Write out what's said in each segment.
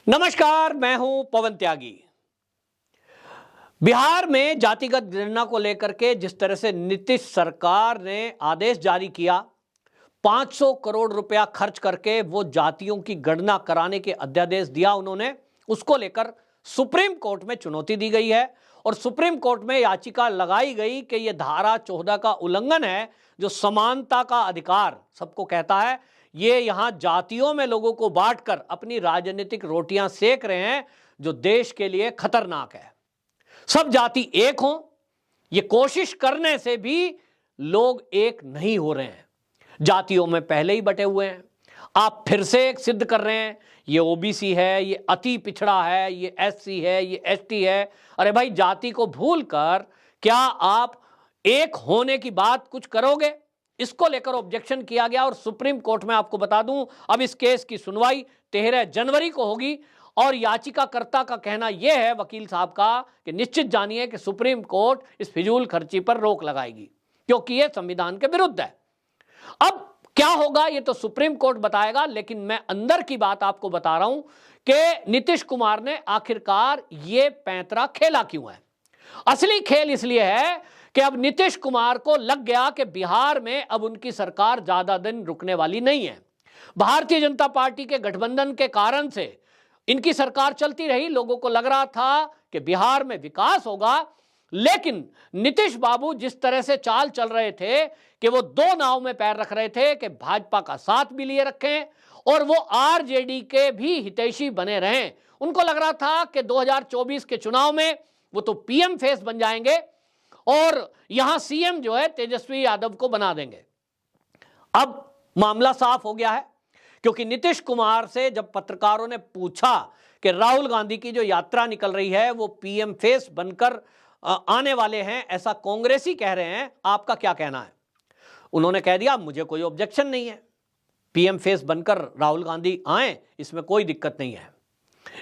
नमस्कार, मैं हूं पवन त्यागी। बिहार में जातिगत गणना को लेकर के जिस तरह से नीतीश सरकार ने आदेश जारी किया, 500 करोड़ रुपया खर्च करके वो जातियों की गणना कराने के अध्यादेश दिया उन्होंने, उसको लेकर सुप्रीम कोर्ट में चुनौती दी गई है और सुप्रीम कोर्ट में याचिका लगाई गई कि यह धारा 14 का उल्लंघन है, जो समानता का अधिकार सबको कहता है। ये यहां जातियों में लोगों को बांटकर अपनी राजनीतिक रोटियां सेक रहे हैं, जो देश के लिए खतरनाक है। सब जाति एक हों, ये कोशिश करने से भी लोग एक नहीं हो रहे हैं। जातियों में पहले ही बटे हुए हैं, आप फिर से एक सिद्ध कर रहे हैं। ये ओबीसी है, ये अति पिछड़ा है, ये एससी है, ये एसटी है। अरे भाई, जाति को भूलकर क्या आप एक होने की बात कुछ करोगे? इसको लेकर ऑब्जेक्शन किया गया और सुप्रीम कोर्ट में आपको बता दूं, अब इस केस की सुनवाई 13 जनवरी को होगी और याचिकाकर्ता का कहना यह है, वकील साहब का, कि निश्चित जानिए कि सुप्रीम कोर्ट इस फिजूल खर्ची पर रोक लगाएगी, क्योंकि यह संविधान के विरुद्ध है। अब क्या होगा ये तो सुप्रीम कोर्ट बताएगा, लेकिन मैं अंदर की बात आपको बता रहा हूं कि नीतीश कुमार ने आखिरकार ये पैंतरा खेला क्यों है। असली खेल इसलिए है कि अब नीतीश कुमार को लग गया कि बिहार में अब उनकी सरकार ज्यादा दिन रुकने वाली नहीं है। भारतीय जनता पार्टी के गठबंधन के कारण से इनकी सरकार चलती रही, लोगों को लग रहा था कि बिहार में विकास होगा, लेकिन नीतीश बाबू जिस तरह से चाल चल रहे थे कि वो दो नाव में पैर रख रहे थे कि भाजपा का साथ भी लिए रखें और वो आरजेडी के भी हितैषी बने रहें। उनको लग रहा था कि 2024 के चुनाव में वो तो पीएम फेस बन जाएंगे और यहां सीएम जो है तेजस्वी यादव को बना देंगे। अब मामला साफ हो गया है, क्योंकि नीतीश कुमार से जब पत्रकारों ने पूछा कि राहुल गांधी की जो यात्रा निकल रही है वो पीएम फेस बनकर आने वाले हैं, ऐसा कांग्रेसी कह रहे हैं, आपका क्या कहना है? उन्होंने कह दिया, मुझे कोई ऑब्जेक्शन नहीं है, पीएम फेस बनकर राहुल गांधी आए, इसमें कोई दिक्कत नहीं है।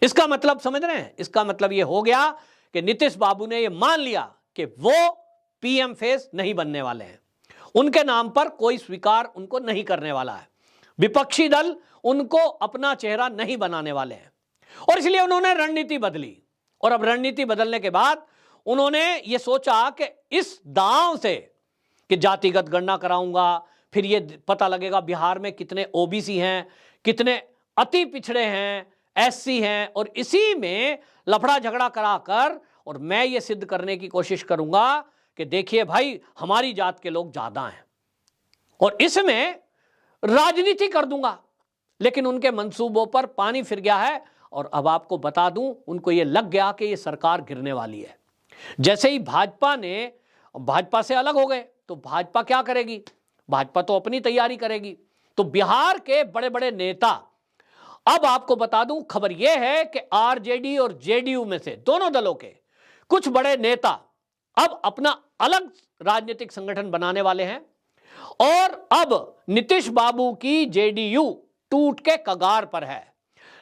इसका मतलब समझ रहे हैं? इसका मतलब यह हो गया कि नीतीश बाबू ने यह मान लिया कि वो पीएम फेस नहीं बनने वाले हैं, उनके नाम पर कोई स्वीकार उनको नहीं करने वाला है, विपक्षी दल उनको अपना चेहरा नहीं बनाने वाले हैं, और इसलिए उन्होंने रणनीति बदली। और अब रणनीति बदलने के बाद उन्होंने ये सोचा कि इस दांव से कि जातिगत गणना कराऊंगा, फिर ये पता लगेगा बिहार में कितने ओबीसी हैं, कितने अति पिछड़े हैं, एससी हैं, और इसी में लफड़ा झगड़ा कराकर और मैं ये सिद्ध करने की कोशिश करूंगा कि देखिए भाई, हमारी जात के लोग ज्यादा हैं और इसमें राजनीति कर दूंगा। लेकिन उनके मंसूबों पर पानी फिर गया है और अब आपको बता दूं, उनको ये लग गया कि ये सरकार गिरने वाली है। जैसे ही भाजपा से अलग हो गए तो भाजपा क्या करेगी? भाजपा तो अपनी तैयारी करेगी। तो बिहार के बड़े बड़े नेता, अब आपको बता दूं, खबर यह है कि आरजेडी और जेडीयू में से दोनों दलों के कुछ बड़े नेता अब अपना अलग राजनीतिक संगठन बनाने वाले हैं और अब नीतीश बाबू की जेडीयू टूट के कगार पर है।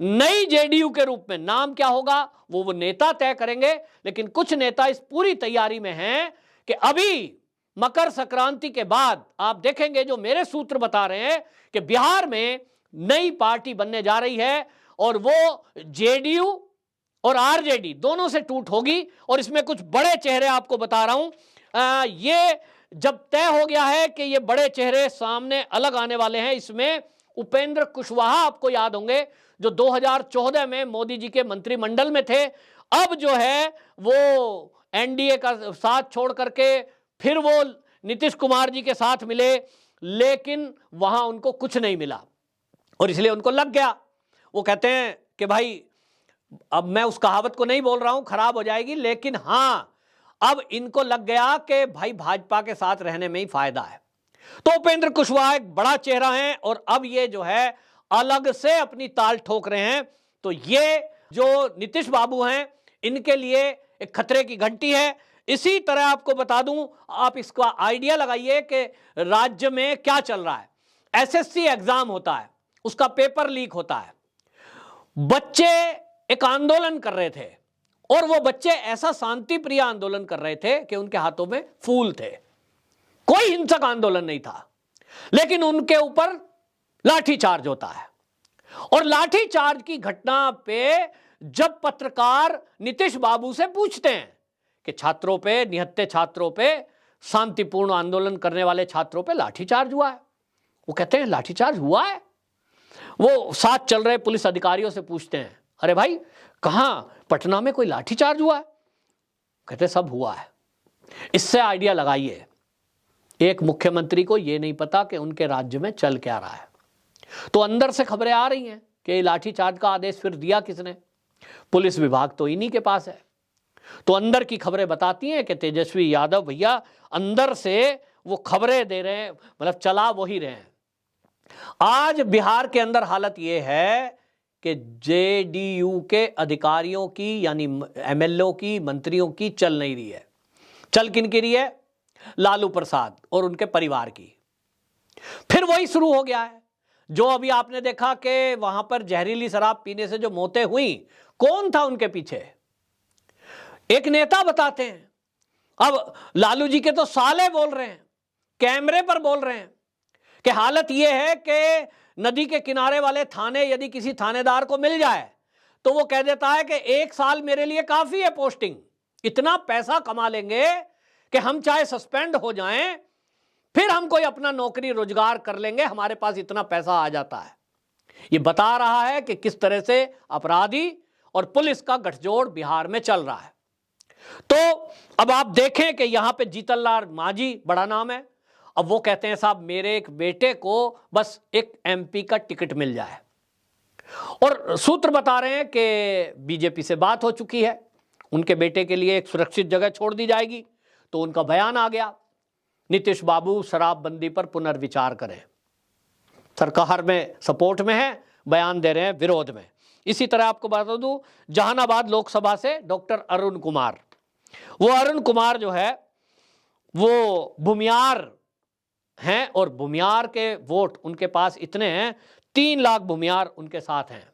नई जेडीयू के रूप में नाम क्या होगा वो नेता तय करेंगे, लेकिन कुछ नेता इस पूरी तैयारी में हैं कि अभी मकर संक्रांति के बाद आप देखेंगे, जो मेरे सूत्र बता रहे हैं कि बिहार में नई पार्टी बनने जा रही है और वो जेडीयू और आरजेडी दोनों से टूट होगी। और इसमें कुछ बड़े चेहरे आपको बता रहा हूं, ये जब तय हो गया है कि ये बड़े चेहरे सामने अलग आने वाले हैं, इसमें उपेंद्र कुशवाहा आपको याद होंगे, जो 2014 में मोदी जी के मंत्रिमंडल में थे, अब जो है वो एनडीए का साथ छोड़ करके फिर वो नीतीश कुमार जी के साथ मिले, लेकिन वहां उनको कुछ नहीं मिला और इसलिए उनको लग गया। वो कहते हैं कि भाई, अब मैं उस कहावत को नहीं बोल रहा हूं, खराब हो जाएगी, लेकिन हां, अब इनको लग गया कि भाई भाजपा के साथ रहने में ही फायदा है। तो उपेंद्र कुशवाहा एक बड़ा चेहरा है और अब ये जो है अलग से अपनी ताल ठोक रहे हैं। तो ये जो नीतीश बाबू हैं, इनके लिए एक खतरे की घंटी है। इसी तरह आपको बता दूं, आप इसका आइडिया लगाइए कि राज्य में क्या चल रहा है। एसएससी एग्जाम होता है, उसका पेपर लीक होता है, बच्चे एक आंदोलन कर रहे थे और वो बच्चे ऐसा शांति प्रिय आंदोलन कर रहे थे कि उनके हाथों में फूल थे, कोई हिंसक आंदोलन नहीं था, लेकिन उनके ऊपर लाठीचार्ज होता है। और लाठीचार्ज की घटना पे जब पत्रकार नीतीश बाबू से पूछते हैं कि छात्रों पे, निहत्थे छात्रों पे, शांतिपूर्ण आंदोलन करने वाले छात्रों पे लाठीचार्ज हुआ है, वो कहते हैं लाठीचार्ज हुआ है। वो साथ चल रहे पुलिस अधिकारियों से पूछते हैं, अरे भाई कहां, पटना में कोई लाठीचार्ज हुआ है? कहते सब हुआ है। इससे आइडिया लगाइए, एक मुख्यमंत्री को यह नहीं पता कि उनके राज्य में चल क्या रहा है। तो अंदर से खबरें आ रही हैं कि लाठीचार्ज का आदेश फिर दिया किसने? पुलिस विभाग तो इन्हीं के पास है। तो अंदर की खबरें बताती हैं कि तेजस्वी यादव भैया अंदर से वो खबरें दे रहे हैं, मतलब चला वो ही रहे हैं। आज बिहार के अंदर हालत ये है कि जेडीयू के अधिकारियों की, यानी एमएलओ की, मंत्रियों की चल नहीं रही है। चल किन की रही है? लालू प्रसाद और उनके परिवार की। फिर वही शुरू हो गया है जो अभी आपने देखा कि वहां पर जहरीली शराब पीने से जो मौतें हुई, कौन था उनके पीछे? एक नेता बताते हैं। अब लालू जी के तो साले बोल रहे हैं, कैमरे पर बोल रहे हैं कि हालत यह है कि नदी के किनारे वाले थाने यदि किसी थानेदार को मिल जाए तो वो कह देता है कि 1 साल मेरे लिए काफी है पोस्टिंग, इतना पैसा कमा लेंगे कि हम चाहे सस्पेंड हो जाएं, फिर हम कोई अपना नौकरी रोजगार कर लेंगे, हमारे पास इतना पैसा आ जाता है। ये बता रहा है कि किस तरह से अपराधी और पुलिस का गठजोड़ बिहार में चल रहा है। तो अब आप देखें कि यहां पे जीतनलाल मांझी बड़ा नाम है। अब वो कहते हैं साहब मेरे एक बेटे को बस एक एमपी का टिकट मिल जाए, और सूत्र बता रहे हैं कि बीजेपी से बात हो चुकी है, उनके बेटे के लिए एक सुरक्षित जगह छोड़ दी जाएगी। तो उनका बयान आ गया, नीतीश बाबू शराबबंदी पर पुनर्विचार करें। सरकार में सपोर्ट में है, बयान दे रहे हैं विरोध में। इसी तरह आपको बता दूं, जहानाबाद लोकसभा से डॉक्टर अरुण कुमार, वो अरुण कुमार जो है वो भूमियार हैं, और भूमियार के वोट उनके पास इतने हैं, 3 लाख भूमियार उनके साथ हैं।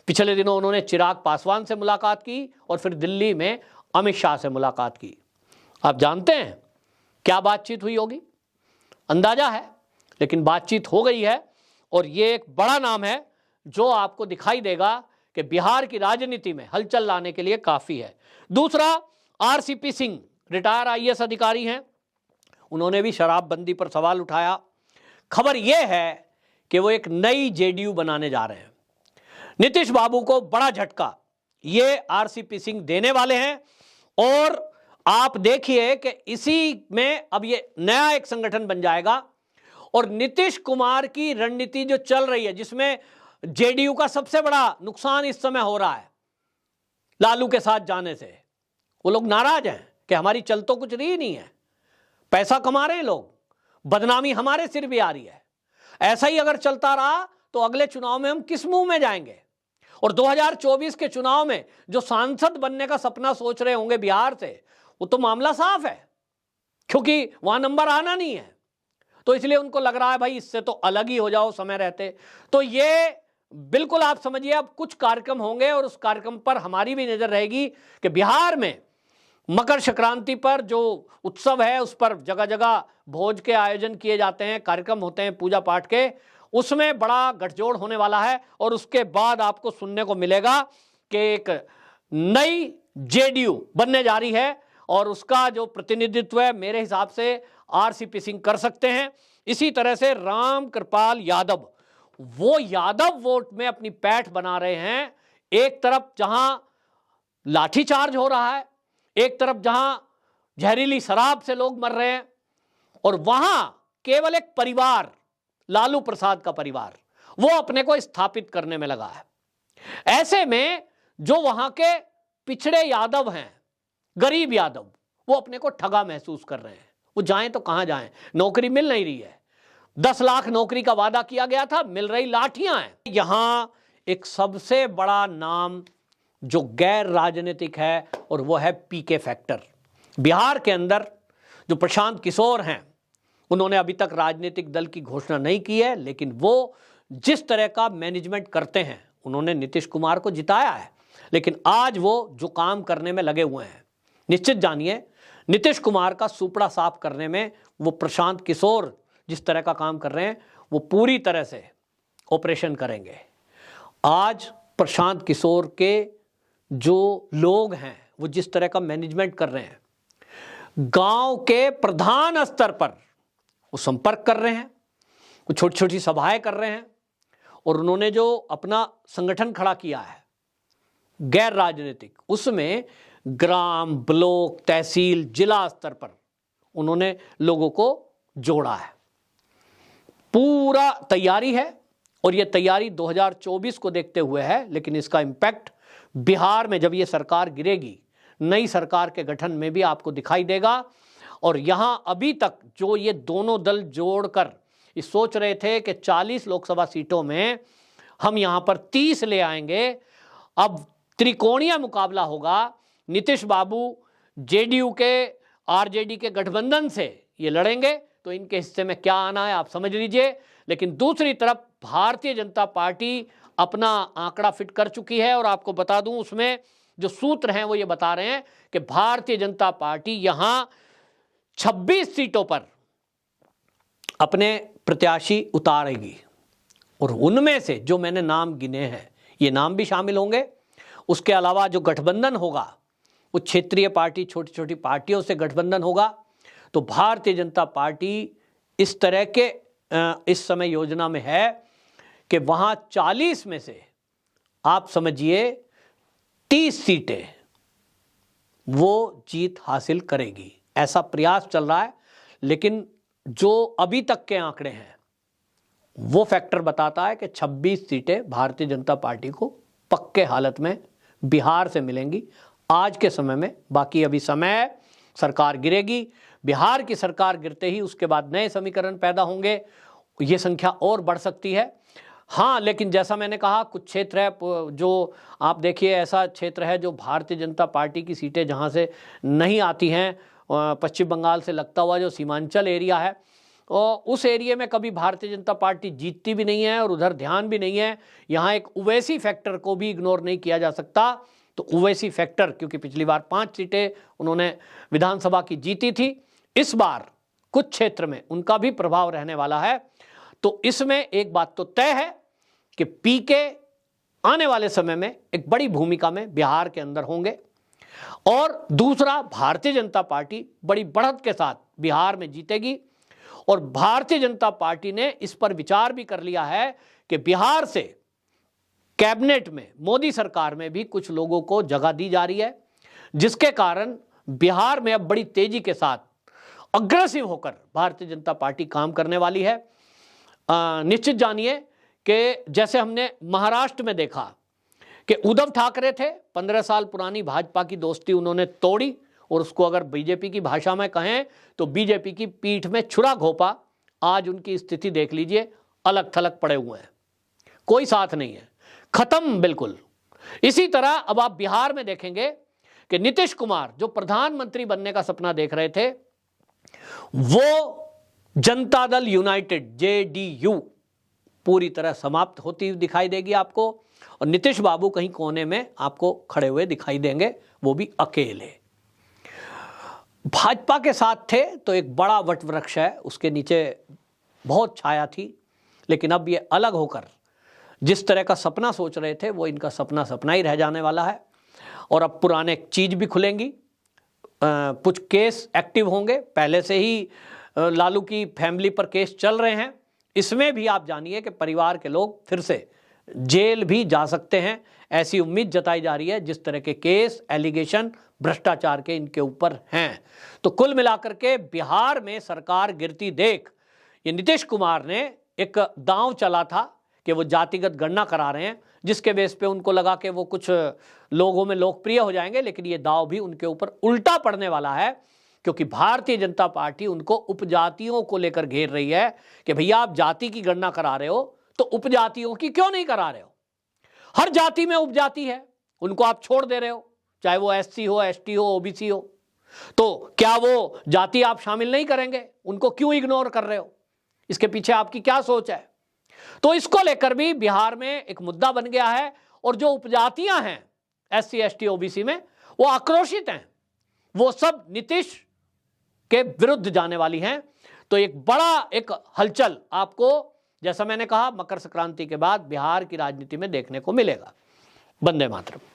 पिछले दिनों उन्होंने चिराग पासवान से मुलाकात की और फिर दिल्ली में अमित शाह से मुलाकात की। आप जानते हैं क्या बातचीत हुई होगी? अंदाजा है, लेकिन बातचीत हो गई है, और ये एक बड़ा नाम है जो आपको दिखाई देगा कि बिहार की राजनीति में हलचल लाने के लिए काफी है। दूसरा, आरसीपी सिंह रिटायर आईएएस अधिकारी हैं, उन्होंने भी शराबबंदी पर सवाल उठाया। खबर यह है कि वो एक नई जेडीयू बनाने जा रहे हैं। नीतीश बाबू को बड़ा झटका ये आरसीपी सिंह देने वाले हैं, और आप देखिए कि इसी में अब ये नया एक संगठन बन जाएगा। और नीतीश कुमार की रणनीति जो चल रही है, जिसमें जेडीयू का सबसे बड़ा नुकसान इस समय हो रहा है लालू के साथ जाने से, वो लोग नाराज हैं कि हमारी चल तो कुछ रही नहीं है, पैसा कमा रहे हैं लोग, बदनामी हमारे सिर भी आ रही है। ऐसा ही अगर चलता रहा तो अगले चुनाव में हम किस मुंह में जाएंगे? और 2024 के चुनाव में जो सांसद बनने का सपना सोच रहे होंगे बिहार से, वो तो मामला साफ है, क्योंकि वहां नंबर आना नहीं है। तो इसलिए उनको लग रहा है भाई इससे तो अलग ही हो जाओ समय रहते। तो ये बिल्कुल आप समझिए, अब कुछ कार्यक्रम होंगे और उस कार्यक्रम पर हमारी भी नजर रहेगी कि बिहार में मकर संक्रांति पर जो उत्सव है उस पर जगह जगह भोज के आयोजन किए जाते हैं, कार्यक्रम होते हैं पूजा पाठ के, उसमें बड़ा गठजोड़ होने वाला है। और उसके बाद आपको सुनने को मिलेगा कि एक नई जेडीयू बनने जा रही है, और उसका जो प्रतिनिधित्व है मेरे हिसाब से आरसीपी सिंह कर सकते हैं। इसी तरह से राम कृपाल यादव, वो यादव वोट में अपनी पैठ बना रहे हैं। एक तरफ जहां लाठीचार्ज हो रहा है, एक तरफ जहां जहरीली शराब से लोग मर रहे हैं, और वहां केवल एक परिवार, लालू प्रसाद का परिवार, वो अपने को स्थापित करने में लगा है। ऐसे में जो वहां के पिछड़े यादव हैं, गरीब यादव, वो अपने को ठगा महसूस कर रहे हैं। वो जाएं तो कहां जाएं, नौकरी मिल नहीं रही है। 10 लाख नौकरी का वादा किया गया था, मिल रही लाठियां हैं। यहां एक सबसे बड़ा नाम जो गैर राजनीतिक है, और वो है पीके फैक्टर। बिहार के अंदर जो प्रशांत किशोर हैं, उन्होंने अभी तक राजनीतिक दल की घोषणा नहीं की है, लेकिन वो जिस तरह का मैनेजमेंट करते हैं, उन्होंने नीतीश कुमार को जिताया है, लेकिन आज वो जो काम करने में लगे हुए हैं, निश्चित जानिए नीतीश कुमार का सुपड़ा साफ करने में वो प्रशांत किशोर जिस तरह का काम कर रहे हैं, वो पूरी तरह से ऑपरेशन करेंगे। आज प्रशांत किशोर के जो लोग हैं वो जिस तरह का मैनेजमेंट कर रहे हैं, गांव के प्रधान स्तर पर वो संपर्क कर रहे हैं, वो छोटी छोटी सभाएं कर रहे हैं, और उन्होंने जो अपना संगठन खड़ा किया है गैर राजनीतिक, उसमें ग्राम, ब्लॉक, तहसील, जिला स्तर पर उन्होंने लोगों को जोड़ा है। पूरा तैयारी है, और यह तैयारी 2024 को देखते हुए है, लेकिन इसका इम्पैक्ट बिहार में जब ये सरकार गिरेगी, नई सरकार के गठन में भी आपको दिखाई देगा। और यहां अभी तक जो ये दोनों दल जोड़कर ये सोच रहे थे कि 40 लोकसभा सीटों में हम यहां पर 30 ले आएंगे, अब त्रिकोणीय मुकाबला होगा। नीतीश बाबू जेडीयू के, आरजेडी के गठबंधन से ये लड़ेंगे, तो इनके हिस्से में क्या आना है आप समझ लीजिए। लेकिन दूसरी तरफ भारतीय जनता पार्टी अपना आंकड़ा फिट कर चुकी है, और आपको बता दूं उसमें जो सूत्र हैं वो ये बता रहे हैं कि भारतीय जनता पार्टी यहां 26 सीटों पर अपने प्रत्याशी उतारेगी, और उनमें से जो मैंने नाम गिने हैं ये नाम भी शामिल होंगे। उसके अलावा जो गठबंधन होगा वो क्षेत्रीय पार्टी, छोटी छोटी पार्टियों से गठबंधन होगा। तो भारतीय जनता पार्टी इस तरह के इस समय योजना में है कि वहां 40 में से आप समझिए 30 सीटें वो जीत हासिल करेगी, ऐसा प्रयास चल रहा है। लेकिन जो अभी तक के आंकड़े हैं वो फैक्टर बताता है कि 26 सीटें भारतीय जनता पार्टी को पक्के हालत में बिहार से मिलेंगी आज के समय में। बाकी अभी समय है, सरकार गिरेगी, बिहार की सरकार गिरते ही उसके बाद नए समीकरण पैदा होंगे, ये संख्या और बढ़ सकती है। हाँ, लेकिन जैसा मैंने कहा कुछ क्षेत्र है जो आप देखिए, ऐसा क्षेत्र है जो भारतीय जनता पार्टी की सीटें जहाँ से नहीं आती हैं, पश्चिम बंगाल से लगता हुआ जो सीमांचल एरिया है, और उस एरिया में कभी भारतीय जनता पार्टी जीतती भी नहीं है और उधर ध्यान भी नहीं है। यहाँ एक ओवैसी फैक्टर को भी इग्नोर नहीं किया जा सकता। तो ओवैसी फैक्टर, क्योंकि पिछली बार 5 सीटें उन्होंने विधानसभा की जीती थी, इस बार कुछ क्षेत्र में उनका भी प्रभाव रहने वाला है। तो इसमें एक बात तो तय है कि पीके आने वाले समय में एक बड़ी भूमिका में बिहार के अंदर होंगे, और दूसरा भारतीय जनता पार्टी बड़ी बढ़त के साथ बिहार में जीतेगी। और भारतीय जनता पार्टी ने इस पर विचार भी कर लिया है कि बिहार से कैबिनेट में, मोदी सरकार में भी कुछ लोगों को जगह दी जा रही है, जिसके कारण बिहार में अब बड़ी तेजी के साथ अग्रेसिव होकर भारतीय जनता पार्टी काम करने वाली है। निश्चित जानिए कि जैसे हमने महाराष्ट्र में देखा कि उद्धव ठाकरे थे, 15 साल पुरानी भाजपा की दोस्ती उन्होंने तोड़ी, और उसको अगर बीजेपी की भाषा में कहें तो बीजेपी की पीठ में छुरा घोंपा। आज उनकी स्थिति देख लीजिए, अलग थलग पड़े हुए हैं, कोई साथ नहीं है, खत्म बिल्कुल। इसी तरह अब आप बिहार में देखेंगे कि नीतीश कुमार जो प्रधानमंत्री बनने का सपना देख रहे थे, वो जनता दल यूनाइटेड जेडीयू पूरी तरह समाप्त होती हुई दिखाई देगी आपको, और नीतीश बाबू कहीं कोने में आपको खड़े हुए दिखाई देंगे, वो भी अकेले। भाजपा के साथ थे तो एक बड़ा वट वृक्ष है, उसके नीचे बहुत छाया थी, लेकिन अब ये अलग होकर जिस तरह का सपना सोच रहे थे वो इनका सपना सपना ही रह जाने वाला है। और अब पुराने चीज भी खुलेंगी, कुछ केस एक्टिव होंगे, पहले से ही लालू की फैमिली पर केस चल रहे हैं, इसमें भी आप जानिए कि परिवार के लोग फिर से जेल भी जा सकते हैं, ऐसी उम्मीद जताई जा रही है जिस तरह के केस, एलिगेशन भ्रष्टाचार के इनके ऊपर हैं। तो कुल मिलाकर के बिहार में सरकार गिरती देख ये नीतीश कुमार ने एक दांव चला था कि वो जातिगत गणना करा रहे हैं, जिसके बेस पे उनको लगा कि वो कुछ लोगों में लोकप्रिय हो जाएंगे, लेकिन ये दांव भी उनके ऊपर उल्टा पड़ने वाला है, क्योंकि भारतीय जनता पार्टी उनको उपजातियों को लेकर घेर रही है कि भैया आप जाति की गणना करा रहे हो तो उपजातियों की क्यों नहीं करा रहे हो। हर जाति में उपजाति है, उनको आप छोड़ दे रहे हो, चाहे वो एससी हो, एसटी हो, ओबीसी हो, तो क्या वो जाति आप शामिल नहीं करेंगे? उनको क्यों इग्नोर कर रहे हो? इसके पीछे आपकी क्या सोच है? तो इसको लेकर भी बिहार में एक मुद्दा बन गया है, और जो उपजातियां हैं एससी, एसटी, ओबीसी में, वो आक्रोशित हैं, वो सब नीतीश के विरुद्ध जाने वाली हैं। तो एक बड़ा एक हलचल आपको जैसा मैंने कहा, मकर संक्रांति के बाद बिहार की राजनीति में देखने को मिलेगा। वंदे मातरम।